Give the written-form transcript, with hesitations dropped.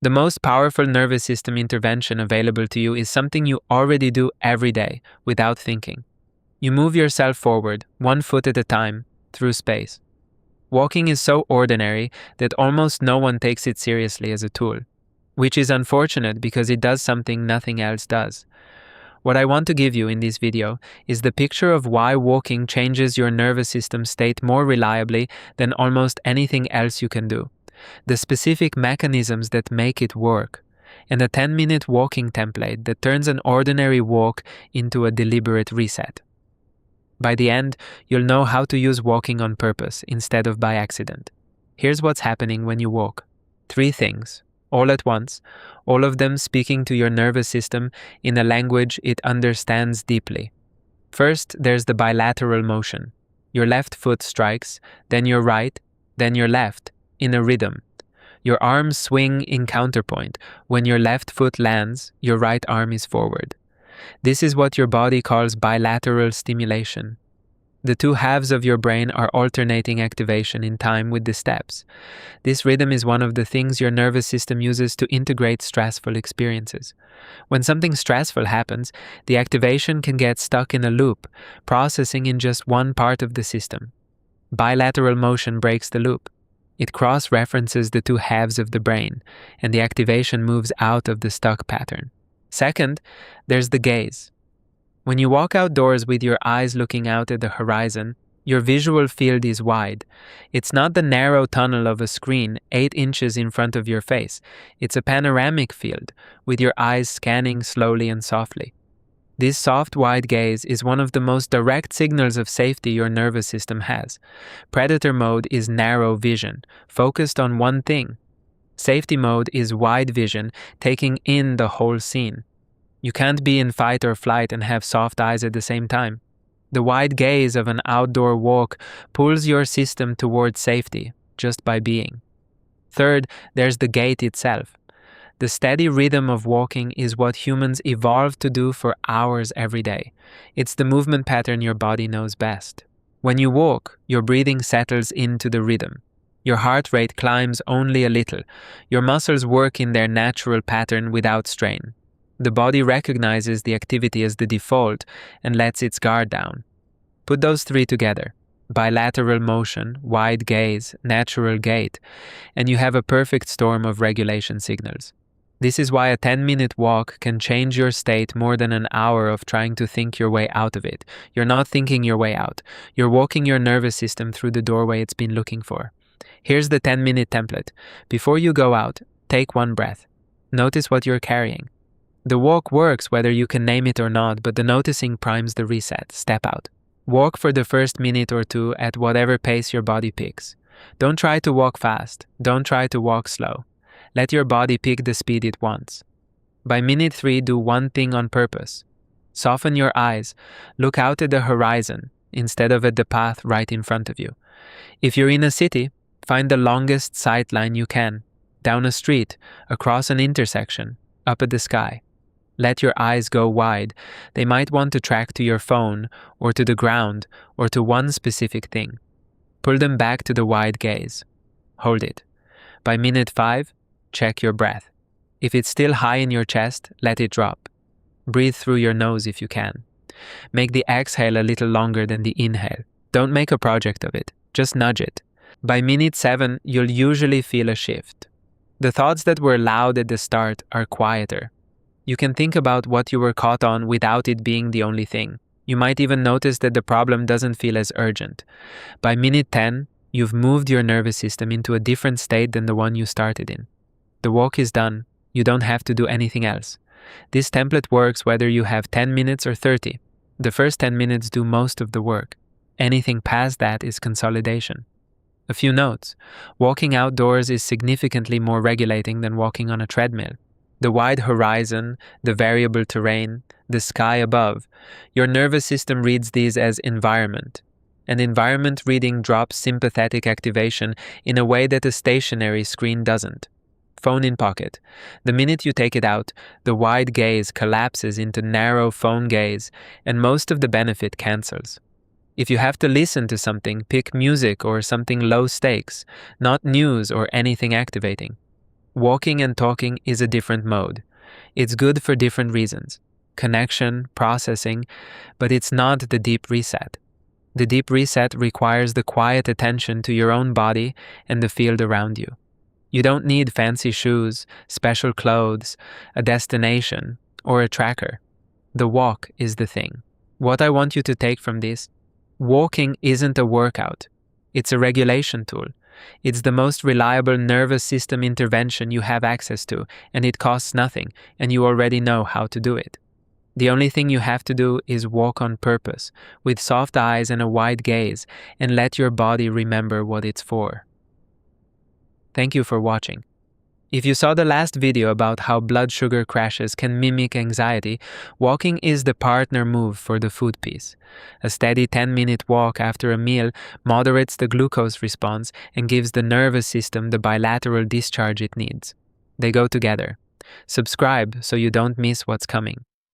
The most powerful nervous system intervention available to you is something you already do every day without thinking. You move yourself forward, one foot at a time, through space. Walking is so ordinary that almost no one takes it seriously as a tool, which is unfortunate because it does something nothing else does. What I want to give you in this video is the picture of why walking changes your nervous system state more reliably than almost anything else you can do, the specific mechanisms that make it work, and a 10-minute walking template that turns an ordinary walk into a deliberate reset. By the end, you'll know how to use walking on purpose instead of by accident. Here's what's happening when you walk. 3 things, all at once, all of them speaking to your nervous system in a language it understands deeply. First, there's the bilateral motion. Your left foot strikes, then your right, then your left, in a rhythm. Your arms swing in counterpoint. When your left foot lands, your right arm is forward. This is what your body calls bilateral stimulation. The 2 halves of your brain are alternating activation in time with the steps. This rhythm is one of the things your nervous system uses to integrate stressful experiences. When something stressful happens, the activation can get stuck in a loop, processing in just one part of the system. Bilateral motion breaks the loop. It cross-references the 2 halves of the brain, and the activation moves out of the stuck pattern. Second, there's the gaze. When you walk outdoors with your eyes looking out at the horizon, your visual field is wide. It's not the narrow tunnel of a screen 8 inches in front of your face. It's a panoramic field, with your eyes scanning slowly and softly. This soft, wide gaze is one of the most direct signals of safety your nervous system has. Predator mode is narrow vision, focused on one thing. Safety mode is wide vision, taking in the whole scene. You can't be in fight or flight and have soft eyes at the same time. The wide gaze of an outdoor walk pulls your system towards safety, just by being. Third, there's the gait itself. The steady rhythm of walking is what humans evolved to do for hours every day. It's the movement pattern your body knows best. When you walk, your breathing settles into the rhythm. Your heart rate climbs only a little. Your muscles work in their natural pattern without strain. The body recognizes the activity as the default and lets its guard down. Put those 3 together, bilateral motion, wide gaze, natural gait, and you have a perfect storm of regulation signals. This is why a 10-minute walk can change your state more than an hour of trying to think your way out of it. You're not thinking your way out. You're walking your nervous system through the doorway it's been looking for. Here's the 10-minute template. Before you go out, take 1 breath. Notice what you're carrying. The walk works whether you can name it or not, but the noticing primes the reset. Step out. Walk for the first minute or 2 at whatever pace your body picks. Don't try to walk fast. Don't try to walk slow. Let your body pick the speed it wants. By minute 3, do one thing on purpose. Soften your eyes. Look out at the horizon instead of at the path right in front of you. If you're in a city, find the longest sight line you can, down a street, across an intersection, up at the sky. Let your eyes go wide. They might want to track to your phone, or to the ground, or to one specific thing. Pull them back to the wide gaze. Hold it. By minute 5, check your breath. If it's still high in your chest, let it drop. Breathe through your nose if you can. Make the exhale a little longer than the inhale. Don't make a project of it. Just nudge it. By minute 7, you'll usually feel a shift. The thoughts that were loud at the start are quieter. You can think about what you were caught on without it being the only thing. You might even notice that the problem doesn't feel as urgent. By minute 10, you've moved your nervous system into a different state than the one you started in. The walk is done. You don't have to do anything else. This template works whether you have 10 minutes or 30. The first 10 minutes do most of the work. Anything past that is consolidation. A few notes. Walking outdoors is significantly more regulating than walking on a treadmill. The wide horizon, the variable terrain, the sky above. Your nervous system reads these as environment. And environment reading drops sympathetic activation in a way that a stationary screen doesn't. Phone in pocket. The minute you take it out, the wide gaze collapses into narrow phone gaze, and most of the benefit cancels. If you have to listen to something, pick music or something low stakes, not news or anything activating. Walking and talking is a different mode. It's good for different reasons: connection, processing, but it's not the deep reset. The deep reset requires the quiet attention to your own body and the field around you. You don't need fancy shoes, special clothes, a destination, or a tracker. The walk is the thing. What I want you to take from this: walking isn't a workout. It's a regulation tool. It's the most reliable nervous system intervention you have access to, and it costs nothing, and you already know how to do it. The only thing you have to do is walk on purpose, with soft eyes and a wide gaze, and let your body remember what it's for. Thank you for watching. If you saw the last video about how blood sugar crashes can mimic anxiety, walking is the partner move for the food piece. A steady 10-minute walk after a meal moderates the glucose response and gives the nervous system the bilateral discharge it needs. They go together. Subscribe so you don't miss what's coming.